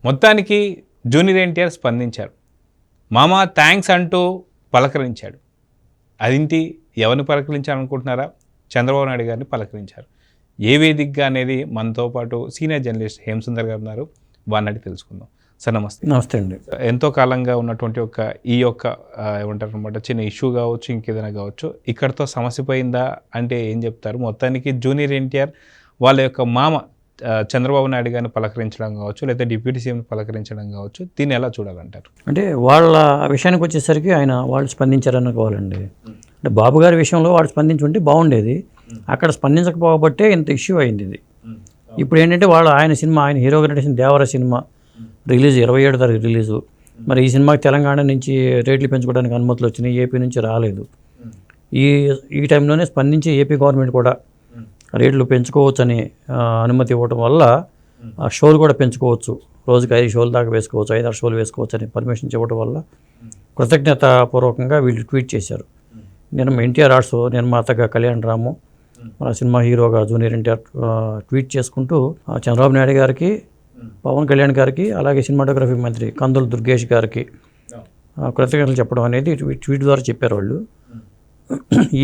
మొత్తానికి జూనియర్ ఎన్టీఆర్ స్పందించారు. మామ థ్యాంక్స్ అంటూ పలకరించాడు. అదేంటి ఎవరిని పలకరించాలనుకుంటున్నారా? చంద్రబాబు నాయుడు గారిని పలకరించారు. ఏ వేదికగా అనేది మనతో పాటు సీనియర్ జర్నలిస్ట్ హేమసుందర్ గారు ఉన్నారు. వారిని తెలుసుకుందాం. సార్ నమస్తే. నమస్తే అండి. ఎంతో కాలంగా ఉన్నటువంటి ఈ యొక్క ఏమంటారు అనమాట, చిన్న ఇష్యూ కావచ్చు, ఇంకేదైనా కావచ్చు, ఇక్కడితో సమస్య పోయిందా అంటే ఏం చెప్తారు? మొత్తానికి జూనియర్ ఎన్టీఆర్ వాళ్ళ యొక్క మామ చంద్రబాబు నాయుడు గారిని పలకరించడం కావచ్చు, లేదా డిప్యూటీ సీఎంని పలకరించడం కావచ్చు, దీన్ని ఎలా చూడాలంటారు? అంటే వాళ్ళ విషయానికి వచ్చేసరికి వాళ్ళు స్పందించారనుకోవాలండి. అంటే బాబు గారి విషయంలో వాళ్ళు స్పందించుంటే బాగుండేది. అక్కడ స్పందించకపోబట్టే ఇంత ఇష్యూ అయింది ఇది. ఇప్పుడు ఏంటంటే ఆయన సినిమా, ఆయన హీరోగా నటించిన దేవర సినిమా రిలీజ్ 27 తారీఖు రిలీజు. మరి ఈ సినిమాకి తెలంగాణ నుంచి రేట్లు పెంచుకోవడానికి అనుమతులు వచ్చినాయి, ఏపీ నుంచి రాలేదు. ఈ టైంలోనే స్పందించి ఏపీ గవర్నమెంట్ కూడా రేట్లు పెంచుకోవచ్చని అనుమతి ఇవ్వడం వల్ల ఆ షోలు కూడా పెంచుకోవచ్చు, రోజుకి 5 షోలు దాకా వేసుకోవచ్చు, 5-6 షోలు వేసుకోవచ్చు అని పర్మిషన్ ఇవ్వడం వల్ల కృతజ్ఞతాపూర్వకంగా వీళ్ళు ట్వీట్ చేశారు. నేను ఎన్టీఆర్ ఆర్ట్స్ నిర్మాతగా కళ్యాణ్ రాము, మన సినిమా హీరోగా జూనియర్ ఎన్టీఆర్ ట్వీట్ చేసుకుంటూ చంద్రబాబు నాయుడు గారికి, పవన్ కళ్యాణ్ గారికి, అలాగే సినిమాటోగ్రఫీ మంత్రి కందుల దుర్గేష్ గారికి కృతజ్ఞతలు చెప్పడం అనేది ట్వీట్ ద్వారా చెప్పారు వాళ్ళు.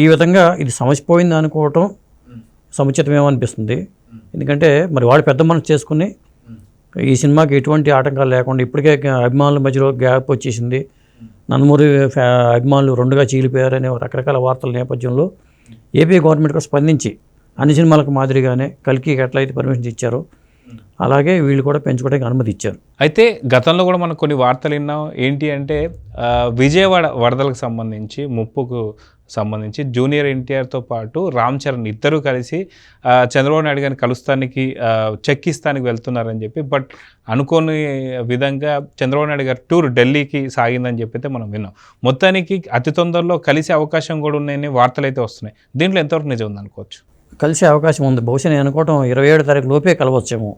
ఈ విధంగా ఇది సమసిపోయింది అనుకోవటం సముచితమేమో అనిపిస్తుంది. ఎందుకంటే మరి వాళ్ళు పెద్ద మనసు చేసుకుని ఈ సినిమాకి ఎటువంటి ఆటంకాలు లేకుండా, ఇప్పటికే అభిమానుల మధ్యలో గ్యాప్ వచ్చేసింది, నందమూరి అభిమానులు 2గా చీలిపోయారనే రకరకాల వార్తల నేపథ్యంలో ఏపీ గవర్నమెంట్ కూడా స్పందించి అన్ని సినిమాలకు మాదిరిగానే కల్కికి ఎట్లయితే పర్మిషన్ ఇచ్చారో అలాగే వీళ్ళు కూడా పెంచుకోవడానికి అనుమతి ఇచ్చారు. అయితే గతంలో కూడా మనం కొన్ని వార్తలు విన్నాం. ఏంటి అంటే విజయవాడ వరదలకు సంబంధించి, ముప్పుకు సంబంధించి జూనియర్ ఎన్టీఆర్తో పాటు రామ్ చరణ్ ఇద్దరూ కలిసి చంద్రబాబు నాయుడు గారిని కలుస్తానికి, చెక్కిస్తానికి వెళ్తున్నారని చెప్పి, బట్ అనుకోని విధంగా చంద్రబాబు నాయుడు గారి టూర్ ఢిల్లీకి సాగిందని చెప్పి అయితే మనం విన్నాం. మొత్తానికి అతి తొందరలో కలిసే అవకాశం కూడా ఉన్నాయని వార్తలు అయితే వస్తున్నాయి. దీంట్లో ఎంతవరకు నిజం ఉందనుకోవచ్చు? కలిసే అవకాశం ఉంది. బహుశా నేను అనుకోవటం 27 తారీఖు లోపే కలవచ్చేమో.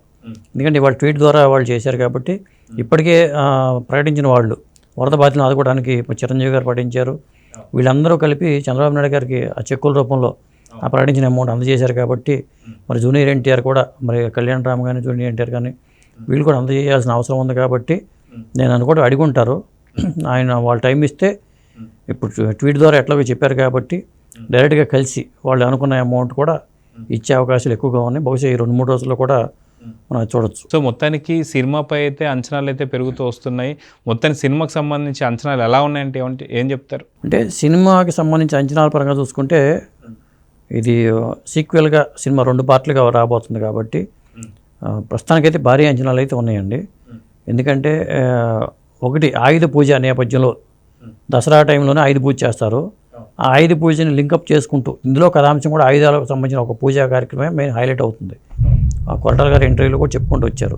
ఎందుకంటే వాళ్ళు ట్వీట్ ద్వారా వాళ్ళు చేశారు కాబట్టి, ఇప్పటికే ప్రకటించిన వాళ్ళు వరద బాధితులను ఆదుకోవడానికి చిరంజీవి గారు ప్రకటించారు. వీళ్ళందరూ కలిపి చంద్రబాబు నాయుడు గారికి ఆ చెక్కుల రూపంలో ఆ ప్రకటించిన అమౌంట్ అందజేశారు కాబట్టి, మరి జూనియర్ ఎన్టీఆర్ కూడా, మరి కళ్యాణ్ రామ్ కానీ జూనియర్ ఎన్టీఆర్ కానీ వీళ్ళు కూడా అందజేయాల్సిన అవసరం ఉంది కాబట్టి నేను అనుకోవడం అడిగి ఉంటారు. ఆయన వాళ్ళు టైం ఇస్తే, ఇప్పుడు ట్వీట్ ద్వారా ఎట్లాగో చెప్పారు కాబట్టి డైరెక్ట్గా కలిసి వాళ్ళు అనుకున్న అమౌంట్ కూడా ఇచ్చే అవకాశాలు ఎక్కువగా ఉన్నాయి. బహుశా ఈ 2-3 రోజుల్లో కూడా మనం చూడొచ్చు. సో మొత్తానికి సినిమాపై అయితే అంచనాలు అయితే పెరుగుతూ వస్తున్నాయి. మొత్తానికి సినిమాకి సంబంధించి అంచనాలు ఎలా ఉన్నాయంటే ఏం చెప్తారు? అంటే సినిమాకి సంబంధించి అంచనాల పరంగా చూసుకుంటే, ఇది సీక్వెల్గా సినిమా 2 పార్ట్లుగా రాబోతుంది కాబట్టి ప్రస్తుతానికైతే భారీ అంచనాలు అయితే ఉన్నాయండి. ఎందుకంటే ఒకటి ఆయుధ పూజ నేపథ్యంలో దసరా టైంలోనే ఆయుధ పూజ చేస్తారు. ఆ ఆయుధ పూజని లింకప్ చేసుకుంటూ ఇందులో కథాంశం కూడా ఆయుధాలకు సంబంధించిన ఒక పూజా కార్యక్రమమే మెయిన్ హైలైట్ అవుతుంది. కొరటాల గారి ఇంటర్వ్యూలో కూడా చెప్పుకుంటూ వచ్చారు.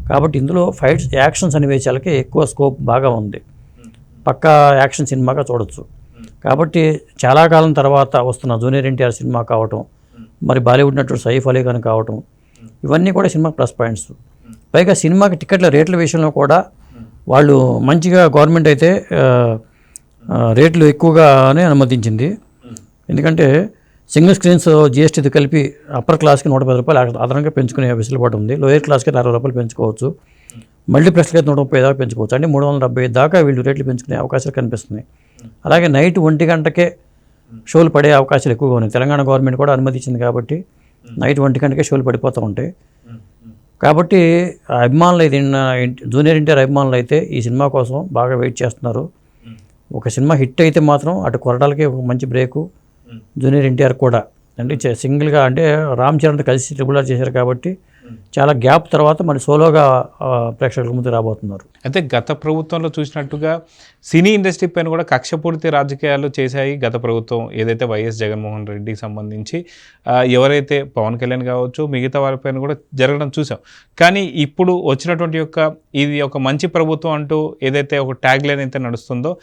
కాబట్టి ఇందులో ఫైట్స్, యాక్షన్ సన్నివేశాలకి ఎక్కువ స్కోప్ బాగా ఉంది. పక్కా యాక్షన్ సినిమాగా చూడొచ్చు. కాబట్టి చాలా కాలం తర్వాత వస్తున్న జూనియర్ ఎన్టీఆర్ సినిమా కావటం, మరి బాలీవుడ్ నటుడు సైఫ్ అలీ ఖాన్ కావటం, ఇవన్నీ కూడా సినిమా ప్లస్ పాయింట్స్. పైగా సినిమాకి టికెట్ల రేట్ల విషయంలో కూడా వాళ్ళు మంచిగా, గవర్నమెంట్ అయితే రేట్లు ఎక్కువగానే అనుమతించింది. ఎందుకంటే సింగిల్ స్క్రీన్స్ జిఎస్టీతో కలిపి అప్పర్ క్లాస్కి 110 రూపాయలు అదనంగా పెంచుకునే వెసులుబాటు ఉంది. లోయర్ క్లాస్కి 60 రూపాయలు పెంచుకోవచ్చు. మల్టీప్లెక్స్కి 130 దాకా పెంచుకోవచ్చు. అంటే 375 దాకా వీళ్ళు రేట్లు పెంచుకునే అవకాశాలు కనిపిస్తున్నాయి. అలాగే నైట్ 1 గంటకే షోలు పడే అవకాశాలు ఎక్కువగా ఉన్నాయి. తెలంగాణ గవర్నమెంట్ కూడా అనుమతించింది కాబట్టి నైట్ 1 గంటకే షోలు పడిపోతూ ఉంటాయి. కాబట్టి అభిమానులు అయితే, జూనియర్ ఎన్టీఆర్ అభిమానులు అయితే ఈ సినిమా కోసం బాగా వెయిట్ చేస్తున్నారు. ఒక సినిమా హిట్ అయితే మాత్రం అటు కొరటాలకి ఒక మంచి బ్రేకు, జూనియర్ ఎన్టీఆర్ కూడా. అంటే సింగిల్గా, అంటే రామ్ చరణ్తో కలిసి ట్రిపుల్ ఆర్ చేశారు కాబట్టి చాలా గ్యాప్ తర్వాత మరి సోలోగా ప్రేక్షకుల ముందు రాబోతున్నారు. అయితే గత ప్రభుత్వంలో చూసినట్టుగా సినీ ఇండస్ట్రీ పైన కూడా కక్షపూరిత రాజకీయాలు చేశాయి గత ప్రభుత్వం. ఏదైతే వైఎస్ జగన్మోహన్ రెడ్డికి సంబంధించి ఎవరైతే పవన్ కళ్యాణ్ కావచ్చు, మిగతా వారిపైన కూడా జరగడం చూసాం. కానీ ఇప్పుడు వచ్చినటువంటి ఇది ఒక మంచి ప్రభుత్వం అంటూ ఏదైతే ఒక ట్యాగ్ లైన్ అయితే నడుస్తుందో,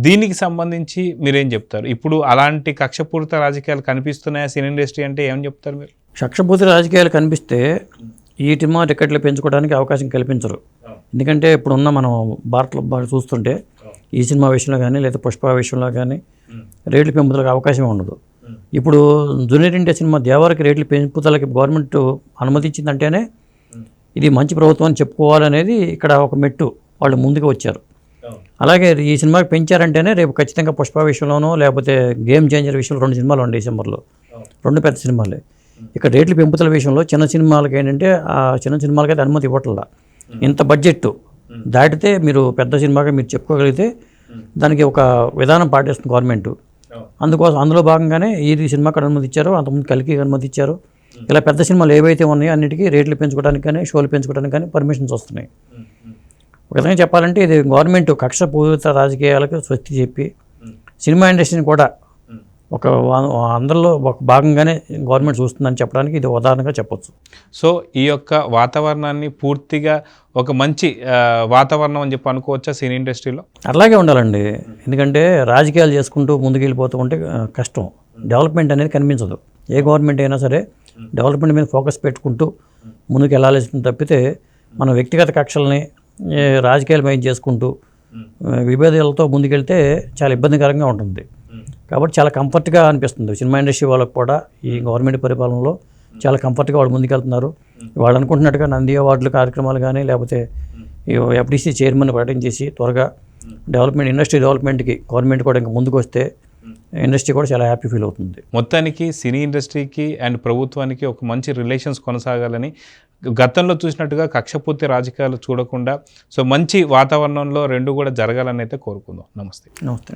దీనికి సంబంధించి మీరేం చెప్తారు? ఇప్పుడు అలాంటి కక్షపూరిత రాజకీయాలు కనిపిస్తున్నాయా సినీ ఇండస్ట్రీ అంటే ఏమని చెప్తారు మీరు? కక్షపూరిత రాజకీయాలు కనిపిస్తే ఈ సినిమా టికెట్లు పెంచుకోవడానికి అవకాశం కల్పించరు. ఎందుకంటే ఇప్పుడున్న మనం భారత్లో చూస్తుంటే ఈ సినిమా విషయంలో కానీ లేదా పుష్ప విషయంలో కానీ రేట్లు పెంపుదలకు అవకాశం ఉండదు. ఇప్పుడు జూనియర్ ఎన్టీఆర్ సినిమా దేవరకి రేట్లు పెంపుదలకి గవర్నమెంట్ అనుమతించిందంటేనే ఇది మంచి ప్రభుత్వం అని చెప్పుకోవాలనేది ఇక్కడ ఒక మెట్టు వాళ్ళు ముందుకు వచ్చారు. అలాగే ఈ సినిమాకి పెంచారంటేనే రేపు ఖచ్చితంగా పుష్ప విషయంలోనో లేకపోతే గేమ్ చేంజర్ విషయంలో 2 సినిమాలు ఉన్నాయి డిసెంబర్లో, 2 పెద్ద సినిమాలే. ఇక్కడ రేట్ల పెంపుదల విషయంలో చిన్న సినిమాలకి ఏంటంటే ఆ చిన్న సినిమాలకి అయితే అనుమతి ఇవ్వట్లా. ఇంత బడ్జెట్ దాటితే మీరు పెద్ద సినిమాగా మీరు చెప్పుకోగలిగితే దానికి ఒక విధానం పాటిస్తుంది గవర్నమెంట్. అందుకోసం అందులో భాగంగానే ఈ సినిమాకి అనుమతి ఇచ్చారు, అంతకుముందు కలికి అనుమతి ఇచ్చారు. ఇలా పెద్ద సినిమాలు ఏవైతే ఉన్నాయో అన్నిటికీ రేట్లు పెంచుకోవడానికి కానీ షోలు పెంచుకోవడానికి కానీ పర్మిషన్స్ వస్తున్నాయి. ఒక విధంగా చెప్పాలంటే ఇది గవర్నమెంట్ కక్షపూరిత రాజకీయాలకు స్వస్తి చెప్పి సినిమా ఇండస్ట్రీని కూడా ఒక అందరిలో ఒక భాగంగానే గవర్నమెంట్ చూస్తుందని చెప్పడానికి ఇది ఉదాహరణగా చెప్పొచ్చు. సో ఈ యొక్క వాతావరణాన్ని పూర్తిగా ఒక మంచి వాతావరణం అని చెప్పి అనుకోవచ్చా సినీ ఇండస్ట్రీలో? అలాగే ఉండాలండి. ఎందుకంటే రాజకీయాలు చేసుకుంటూ ముందుకు వెళ్ళిపోతూ ఉంటే కష్టం, డెవలప్మెంట్ అనేది కనిపించదు. ఏ గవర్నమెంట్ అయినా సరే డెవలప్మెంట్ మీద ఫోకస్ పెట్టుకుంటూ ముందుకు వెళ్ళాల్సింది తప్పితే మన వ్యక్తిగత కక్షల్ని రాజకీయాలు మీద చేసుకుంటూ విభేదాలతో ముందుకెళ్తే చాలా ఇబ్బందికరంగా ఉంటుంది. కాబట్టి చాలా కంఫర్ట్గా అనిపిస్తుంది సినిమా ఇండస్ట్రీ వాళ్ళకు కూడా. ఈ గవర్నమెంట్ పరిపాలనలో చాలా కంఫర్ట్గా వాళ్ళు ముందుకెళ్తున్నారు. వాళ్ళు అనుకుంటున్నట్టుగా నంది అవార్డుల కార్యక్రమాలు కానీ లేకపోతే ఎఫ్డిసి చైర్మన్ ప్రకటించేసి త్వరగా డెవలప్మెంట్ ఇండస్ట్రీ డెవలప్మెంట్కి గవర్నమెంట్ కూడా ఇంకా ముందుకు వస్తే ఇండస్ట్రీ కూడా చాలా హ్యాపీ ఫీల్ అవుతుంది. మొత్తానికి సినీ ఇండస్ట్రీకి అండ్ ప్రభుత్వానికి ఒక మంచి రిలేషన్స్ కొనసాగాలని, గతంలో చూసినట్టుగా కక్షపూర్తి రాజకీయాలు చూడకుండా సో మంచి వాతావరణంలో 2 కూడా జరగాలని అయితే కోరుకుందాం. నమస్తే. నమస్తే.